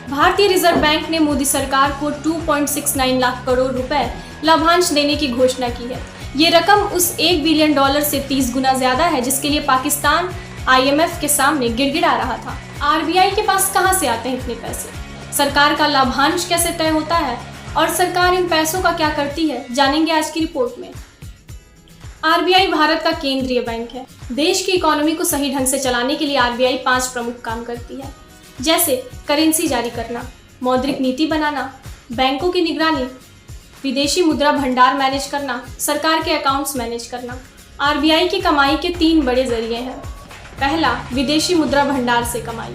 भारतीय reserve bank ने मोदी सरकार को 2.69 लाख करोड़ रुपए लाभांश देने की घोषणा की है। ये रकम उस $1 बिलियन से 30 गुना ज्यादा है जिसके लिए पाकिस्तान IMF के सामने गिड़गिड़ा रहा था। RBI के पास कहां से आते हैं इतने पैसे? सरकार का लाभांश कैसे तय होता है और सरकार इन पैसों का क्या करती है, जानेंगे आज की रिपोर्ट में। RBI भारत का केंद्रीय बैंक है। देश की इकोनॉमी को सही ढंग से चलाने के लिए RBI 5 प्रमुख काम करती है, जैसे करेंसी जारी करना, मौद्रिक नीति बनाना, बैंकों की निगरानी, विदेशी मुद्रा भंडार मैनेज करना, सरकार के अकाउंट्स मैनेज करना। RBI की कमाई के 3 बड़े जरिए हैं। पहला, विदेशी मुद्रा भंडार से कमाई।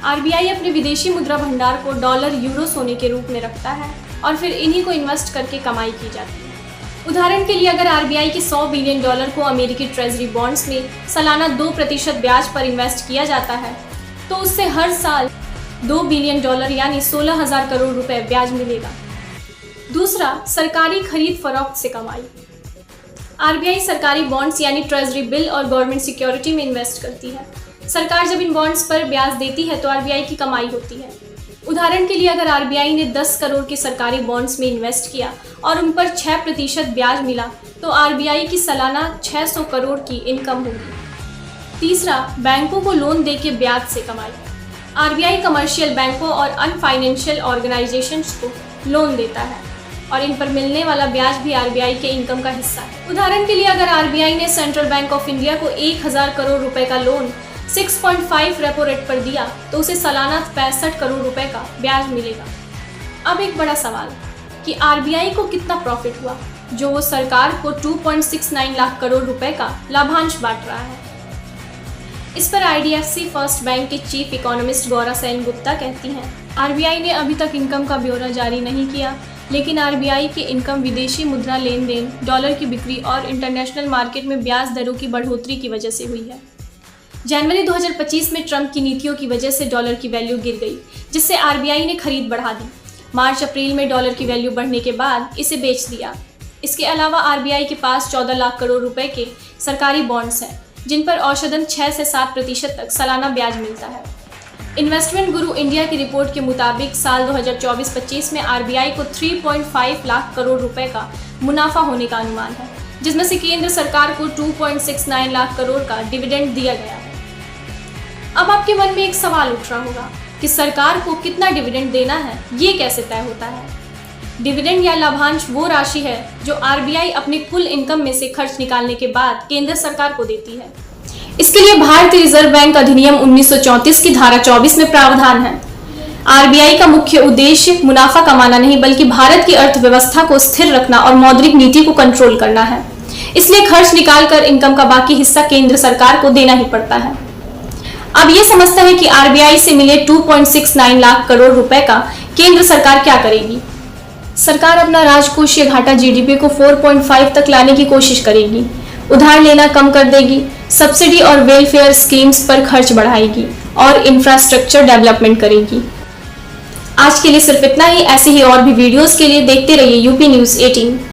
RBI अपने विदेशी मुद्रा भंडार को डॉलर, यूरो, सोने के रूप में रखता है और फिर इन्हीं को इन्वेस्ट करके कमाई की जाती है। उदाहरण के लिए अगर RBI के $100 बिलियन को अमेरिकी ट्रेजरी बॉन्ड्स में सालाना 2% ब्याज पर इन्वेस्ट किया जाता है तो उससे हर साल $2 बिलियन यानी 16,000 करोड़ रुपए ब्याज मिलेगा। दूसरा, सरकारी खरीद फरोख्त से कमाई। RBI सरकारी बॉन्ड्स यानी ट्रेजरी बिल और गवर्नमेंट सिक्योरिटी में इन्वेस्ट करती है। सरकार जब इन बॉन्ड्स पर ब्याज देती है तो RBI की कमाई होती है। उदाहरण के लिए अगर RBI ने 10 करोड़ के सरकारी बॉन्ड्स में इन्वेस्ट किया और उन पर 6% ब्याज मिला तो RBI की सालाना 600 करोड़ की इनकम होगी। तीसरा, बैंकों को लोन देके ब्याज से कमाई। RBI कमर्शियल बैंकों और अनफाइनेंशियल ऑर्गेनाइजेशंस को लोन देता है और इन पर मिलने वाला ब्याज भी RBI के इनकम का हिस्सा है। उदाहरण के लिए अगर RBI ने सेंट्रल बैंक ऑफ इंडिया को 1000 करोड़ रुपए का लोन 6.5 रेपो रेट पर दिया तो उसे सालाना 65 करोड़ रुपए का ब्याज मिलेगा। अब एक बड़ा सवाल कि RBI को कितना प्रॉफिट हुआ जो वो सरकार को 2.69 लाख करोड़ रुपए का लाभांश बांट रहा है। इस पर IDFC फर्स्ट बैंक के चीफ इकोनॉमिस्ट गौरा सेन गुप्ता कहती हैं, RBI ने अभी तक इनकम का ब्यौरा जारी नहीं किया, लेकिन RBI की इनकम विदेशी मुद्रा लेन देन, डॉलर की बिक्री और इंटरनेशनल मार्केट में ब्याज दरों की बढ़ोतरी की वजह से हुई है। जनवरी 2025 में ट्रंप की नीतियों की वजह से डॉलर की वैल्यू गिर गई, जिससे RBI ने खरीद बढ़ा दी। मार्च-अप्रैल में डॉलर की वैल्यू बढ़ने के बाद इसे बेच दिया। इसके अलावा RBI के पास 14 लाख करोड़ रुपए के सरकारी बॉन्ड्स हैं, जिन पर औसतन 6 से 7% तक सालाना ब्याज मिलता है। इन्वेस्टमेंट गुरु इंडिया की रिपोर्ट के मुताबिक साल 2024-25 में RBI को 3.5 लाख करोड़ रुपए का मुनाफा होने का अनुमान है, जिसमें से केंद्र सरकार को 2.69 लाख करोड़ का डिविडेंड दिया गया है। अब आपके मन में एक सवाल उठ रहा होगा कि सरकार को कितना डिविडेंड देना है, ये कैसे तय होता है? डिविडेंड या लाभांश वो राशि है जो RBI अपने कुल इनकम में से खर्च निकालने के बाद केंद्र सरकार को देती है। इसके लिए भारतीय रिजर्व बैंक अधिनियम 1934 की धारा 24 में प्रावधान है। RBI का मुख्य उद्देश्य मुनाफा कमाना नहीं बल्कि भारत की अर्थव्यवस्था को स्थिर रखना और मौद्रिक नीति को कंट्रोल करना है। इसलिए खर्च निकालकर इनकम का बाकी हिस्सा केंद्र सरकार को देना ही पड़ता है। अब ये समझते हैं कि RBI से मिले 2.69 लाख करोड़ रुपए का केंद्र सरकार क्या करेगी। सरकार अपना राजकोषीय घाटा GDP को 4.5 तक लाने की कोशिश करेगी, उधार लेना कम कर देगी, सब्सिडी और वेलफेयर स्कीम्स पर खर्च बढ़ाएगी और इंफ्रास्ट्रक्चर डेवलपमेंट करेगी। आज के लिए सिर्फ इतना ही। ऐसे ही और भी वीडियोस के लिए देखते रहिए UP News 18।